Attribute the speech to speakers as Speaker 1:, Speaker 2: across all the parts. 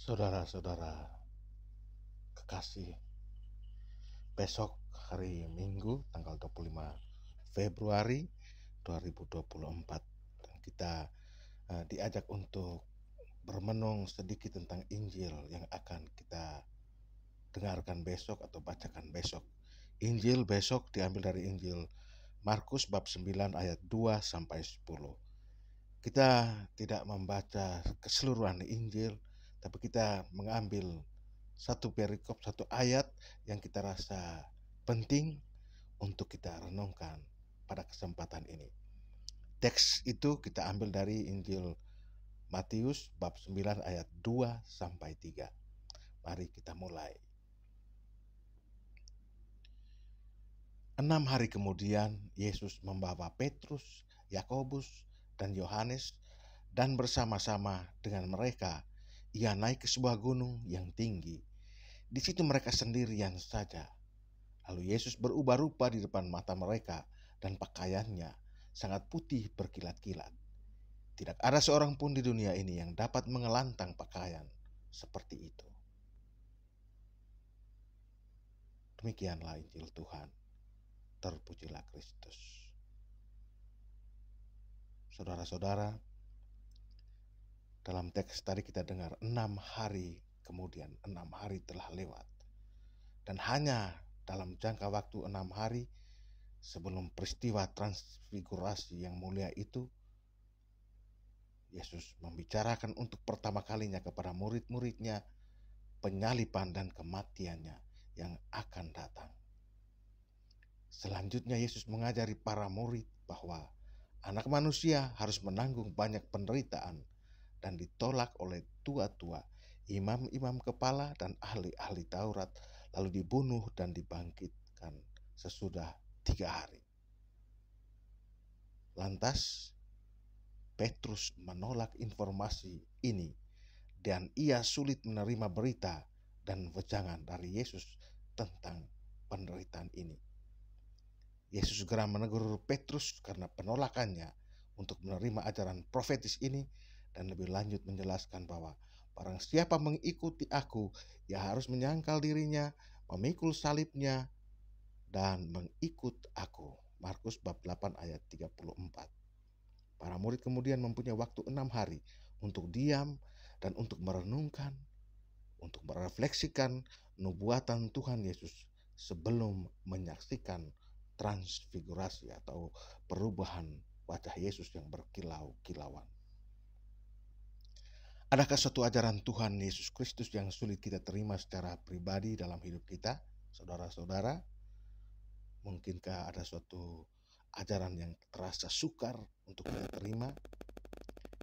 Speaker 1: Saudara-saudara kekasih, besok hari Minggu tanggal 25 Februari 2024 kita diajak untuk bermenung sedikit tentang Injil yang akan kita dengarkan besok atau bacakan besok. Injil besok diambil dari Injil Markus bab 9 ayat 2 sampai 10. Kita tidak membaca keseluruhan Injil, tapi kita mengambil satu perikop, satu ayat yang kita rasa penting untuk kita renungkan pada kesempatan ini. Teks itu kita ambil dari Injil Matius bab 9 ayat 2 sampai 3. Mari kita mulai. 6 hari kemudian Yesus membawa Petrus, Yakobus, dan Yohanes, dan bersama-sama dengan mereka ia naik ke sebuah gunung yang tinggi. Di situ mereka sendirian saja. Lalu Yesus berubah rupa di depan mata mereka, dan pakaiannya sangat putih berkilat-kilat. Tidak ada seorang pun di dunia ini yang dapat mengelantang pakaian seperti itu. Demikianlah Injil Tuhan. Terpujilah Kristus. Saudara-saudara, dalam teks tadi kita dengar 6 hari kemudian, 6 hari telah lewat. Dan hanya dalam jangka waktu 6 hari sebelum peristiwa transfigurasi yang mulia itu, Yesus membicarakan untuk pertama kalinya kepada murid-muridnya penyaliban dan kematiannya yang akan datang. Selanjutnya Yesus mengajari para murid bahwa anak manusia harus menanggung banyak penderitaan dan ditolak oleh tua-tua, imam-imam kepala dan ahli-ahli Taurat, lalu dibunuh dan dibangkitkan sesudah 3 hari. Lantas Petrus menolak informasi ini dan ia sulit menerima berita dan wejangan dari Yesus tentang penderitaan ini. Yesus segera menegur Petrus karena penolakannya untuk menerima ajaran profetis ini, dan lebih lanjut menjelaskan bahwa barang siapa mengikuti aku, ia harus menyangkal dirinya, memikul salibnya, dan mengikut aku. Markus bab 8 ayat 34. Para murid kemudian mempunyai waktu 6 hari untuk diam dan untuk merenungkan, untuk merefleksikan nubuatan Tuhan Yesus sebelum menyaksikan transfigurasi atau perubahan wajah Yesus yang berkilau-kilauan. Adakah suatu ajaran Tuhan Yesus Kristus yang sulit kita terima secara pribadi dalam hidup kita, saudara-saudara? Mungkinkah ada suatu ajaran yang terasa sukar untuk kita terima?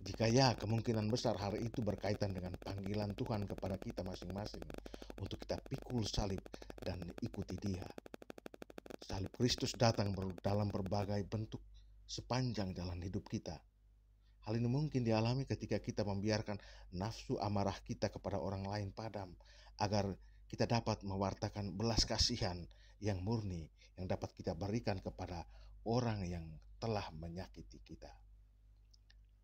Speaker 1: Jika ya, kemungkinan besar hal itu berkaitan dengan panggilan Tuhan kepada kita masing-masing untuk kita pikul salib dan ikuti Dia. Salib Kristus datang dalam berbagai bentuk sepanjang jalan hidup kita. Hal ini mungkin dialami ketika kita membiarkan nafsu amarah kita kepada orang lain padam, agar kita dapat mewartakan belas kasihan yang murni yang dapat kita berikan kepada orang yang telah menyakiti kita.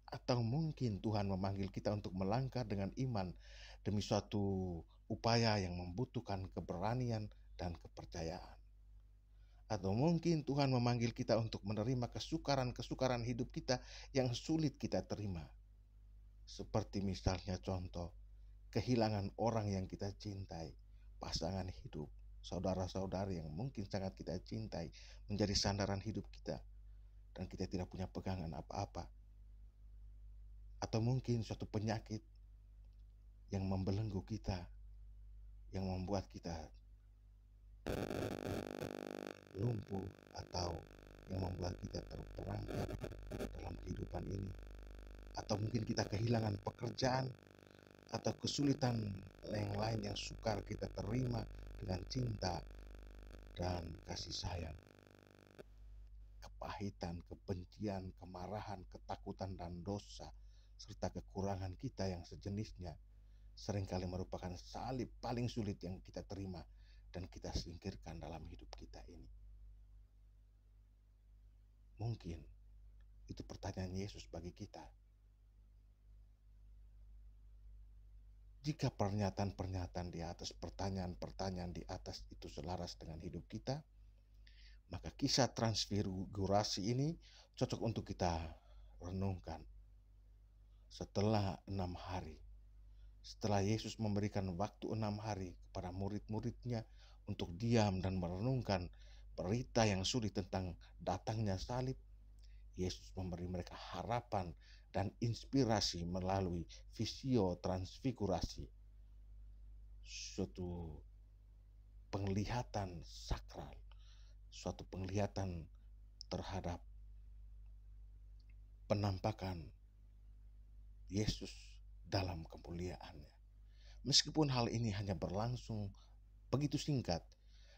Speaker 1: Atau mungkin Tuhan memanggil kita untuk melangkah dengan iman demi suatu upaya yang membutuhkan keberanian dan kepercayaan. Atau mungkin Tuhan memanggil kita untuk menerima kesukaran-kesukaran hidup kita yang sulit kita terima. Seperti misalnya contoh, kehilangan orang yang kita cintai, pasangan hidup, saudara-saudari yang mungkin sangat kita cintai, menjadi sandaran hidup kita, dan kita tidak punya pegangan apa-apa. Atau mungkin suatu penyakit yang membelenggu kita, yang membuat kita lumpuh, atau yang membuat kita terperangkap dalam kehidupan ini. Atau mungkin kita kehilangan pekerjaan atau kesulitan yang lain yang sukar kita terima dengan cinta dan kasih sayang. Kepahitan, kebencian, kemarahan, ketakutan, dan dosa, serta kekurangan kita yang sejenisnya seringkali merupakan salib paling sulit yang kita terima dan kita singkirkan dalam hidup kita ini. Mungkin itu pertanyaan Yesus bagi kita. Jika pernyataan-pernyataan di atas, pertanyaan-pertanyaan di atas itu selaras dengan hidup kita, maka kisah transfigurasi ini cocok untuk kita renungkan. Setelah 6 hari, setelah Yesus memberikan waktu 6 hari kepada murid-muridnya untuk diam dan merenungkan berita yang sulit tentang datangnya salib, Yesus memberi mereka harapan dan inspirasi melalui visio transfigurasi, suatu penglihatan sakral, suatu penglihatan terhadap penampakan Yesus dalam kemuliaannya. Meskipun hal ini hanya berlangsung begitu singkat,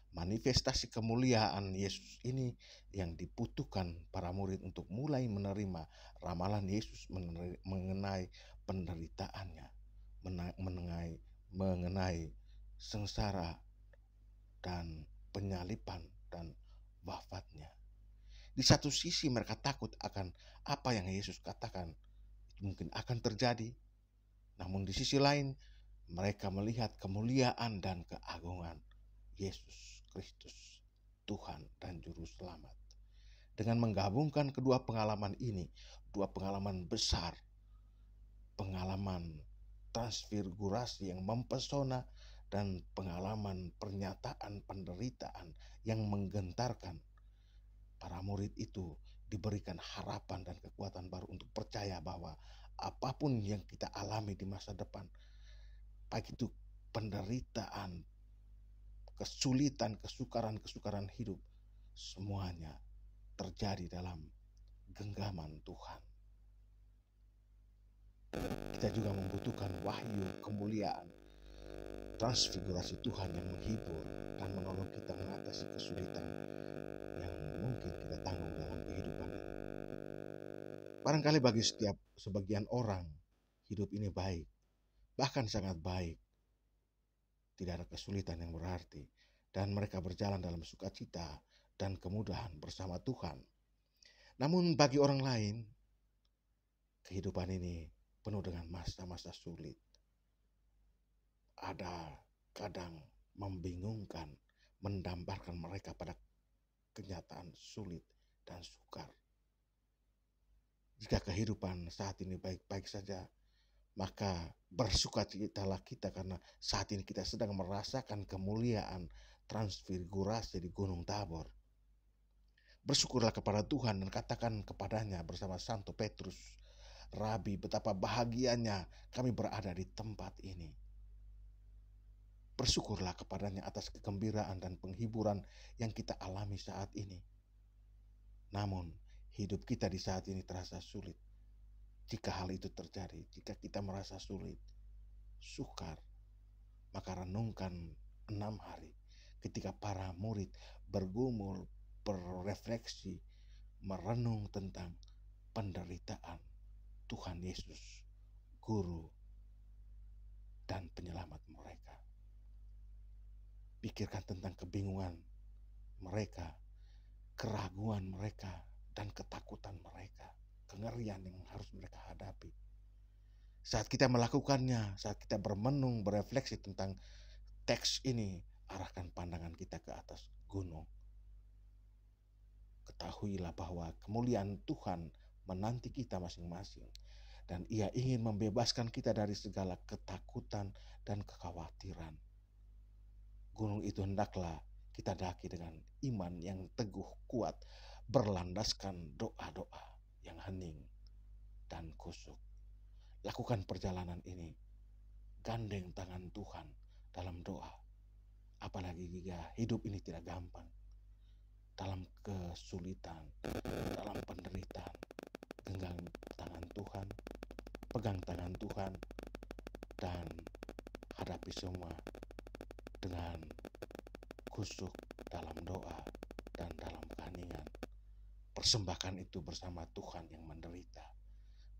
Speaker 1: manifestasi kemuliaan Yesus ini yang dibutuhkan para murid untuk mulai menerima ramalan Yesus mengenai penderitaannya, mengenai sengsara dan penyaliban dan wafatnya. Di satu sisi mereka takut akan apa yang Yesus katakan itu mungkin akan terjadi. Namun di sisi lain mereka melihat kemuliaan dan keagungan Yesus Kristus, Tuhan dan Juru Selamat. Dengan menggabungkan kedua pengalaman ini, dua pengalaman besar, pengalaman transfigurasi yang mempesona dan pengalaman pernyataan penderitaan yang menggentarkan, para murid itu diberikan harapan dan kekuatan baru untuk percaya bahwa apapun yang kita alami di masa depan, baik itu penderitaan, kesulitan, kesukaran hidup, semuanya terjadi dalam genggaman Tuhan. Kita juga membutuhkan wahyu kemuliaan, transfigurasi Tuhan yang menghibur dan menolong kita mengatasi kesulitan yang mungkin kita tanggung dalam kehidupan ini. Barangkali bagi sebagian orang, hidup ini baik, bahkan sangat baik. Tidak ada kesulitan yang berarti, dan mereka berjalan dalam sukacita dan kemudahan bersama Tuhan. Namun bagi orang lain, kehidupan ini penuh dengan masa-masa sulit. Ada kadang membingungkan, mendamparkan mereka pada kenyataan sulit dan sukar. Jika kehidupan saat ini baik-baik saja, maka bersukacitalah kita karena saat ini kita sedang merasakan kemuliaan transfigurasi di Gunung Tabor. Bersyukurlah kepada Tuhan dan katakan kepadanya bersama Santo Petrus, Rabi, betapa bahagianya kami berada di tempat ini. Bersyukurlah kepadanya atas kegembiraan dan penghiburan yang kita alami saat ini. Namun, hidup kita di saat ini terasa sulit. Jika hal itu terjadi, jika kita merasa sulit, sukar, maka renungkan 6 hari ketika para murid bergumul, berefleksi, merenung tentang penderitaan Tuhan Yesus, Guru dan Penyelamat mereka. Pikirkan tentang kebingungan mereka, keraguan mereka, dan ketakutan mereka, kengerian yang harus mereka hadapi. Saat kita melakukannya, saat kita bermenung, berefleksi tentang teks ini, arahkan pandangan kita ke atas gunung. Ketahuilah bahwa kemuliaan Tuhan menanti kita masing-masing, dan Ia ingin membebaskan kita dari segala ketakutan dan kekhawatiran. Gunung itu hendaklah kita daki dengan iman yang teguh kuat, berlandaskan doa-doa yang hening dan khusyuk. Lakukan perjalanan ini, gandeng tangan Tuhan dalam doa. Apalagi jika hidup ini tidak gampang, dalam kesulitan, dalam penderitaan, genggam tangan Tuhan, pegang tangan Tuhan, dan hadapi semua dengan khusyuk dalam doa dan dalam keheningan. Persembahkan itu bersama Tuhan yang menderita,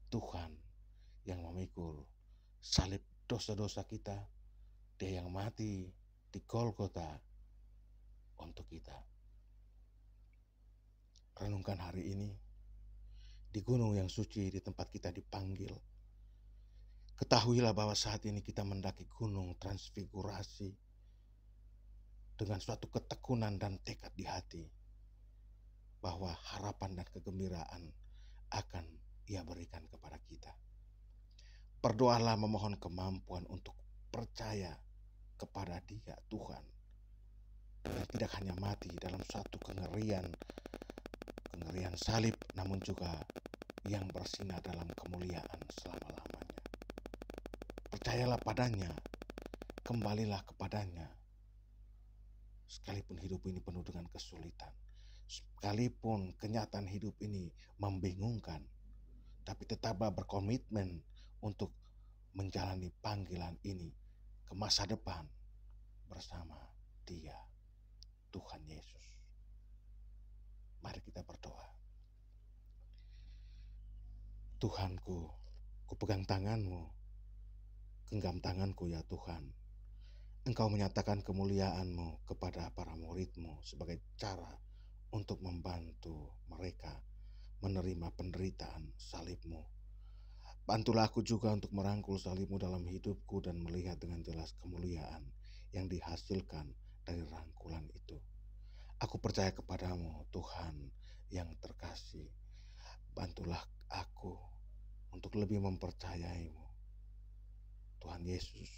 Speaker 1: Tuhan yang memikul salib dosa-dosa kita, Dia yang mati di Golgota untuk kita. Renungkan hari ini di gunung yang suci, di tempat kita dipanggil. Ketahuilah bahwa saat ini kita mendaki gunung transfigurasi dengan suatu ketekunan dan tekad di hati bahwa harapan dan kegembiraan akan Ia berikan kepada kita. Berdoalah memohon kemampuan untuk percaya kepada Dia, Tuhan, yang tidak hanya mati dalam suatu kengerian salib, namun juga yang bersinar dalam kemuliaan selama-lamanya. Percayalah padanya, kembalilah kepadanya, sekalipun hidup ini penuh dengan kesulitan, sekalipun kenyataan hidup ini membingungkan, tapi tetaplah berkomitmen untuk menjalani panggilan ini ke masa depan bersama Dia, Tuhan Yesus. Mari kita berdoa. Tuhanku, kupegang tangan-Mu, genggam tanganku ya Tuhan. Engkau menyatakan kemuliaan-Mu kepada para murid-Mu sebagai cara untuk membantu mereka menerima penderitaan salib-Mu. Bantulah aku juga untuk merangkul salib-Mu dalam hidupku dan melihat dengan jelas kemuliaan yang dihasilkan dari rangkulan itu. Aku percaya kepadamu, Tuhan yang terkasih. Bantulah aku untuk lebih mempercayai-Mu. Tuhan Yesus,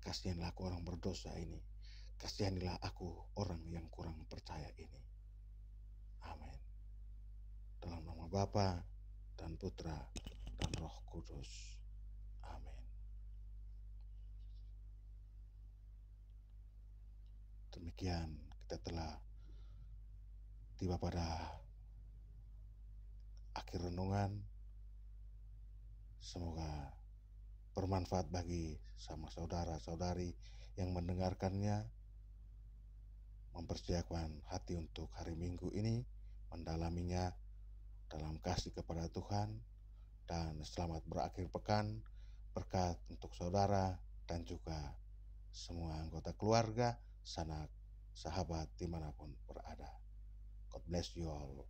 Speaker 1: kasihanlah aku orang berdosa ini. Kasihanilah aku orang yang kurang percaya ini. Amin. Dalam nama Bapa dan Putra dan Roh Kudus. Amin. Demikian kita telah tiba pada akhir renungan. Semoga bermanfaat bagi sama saudara-saudari yang mendengarkannya, mempersiapkan hati untuk hari Minggu ini, mendalaminya dalam kasih kepada Tuhan, dan selamat berakhir pekan, berkat untuk saudara dan juga semua anggota keluarga, sanak, sahabat dimanapun berada. God bless you all.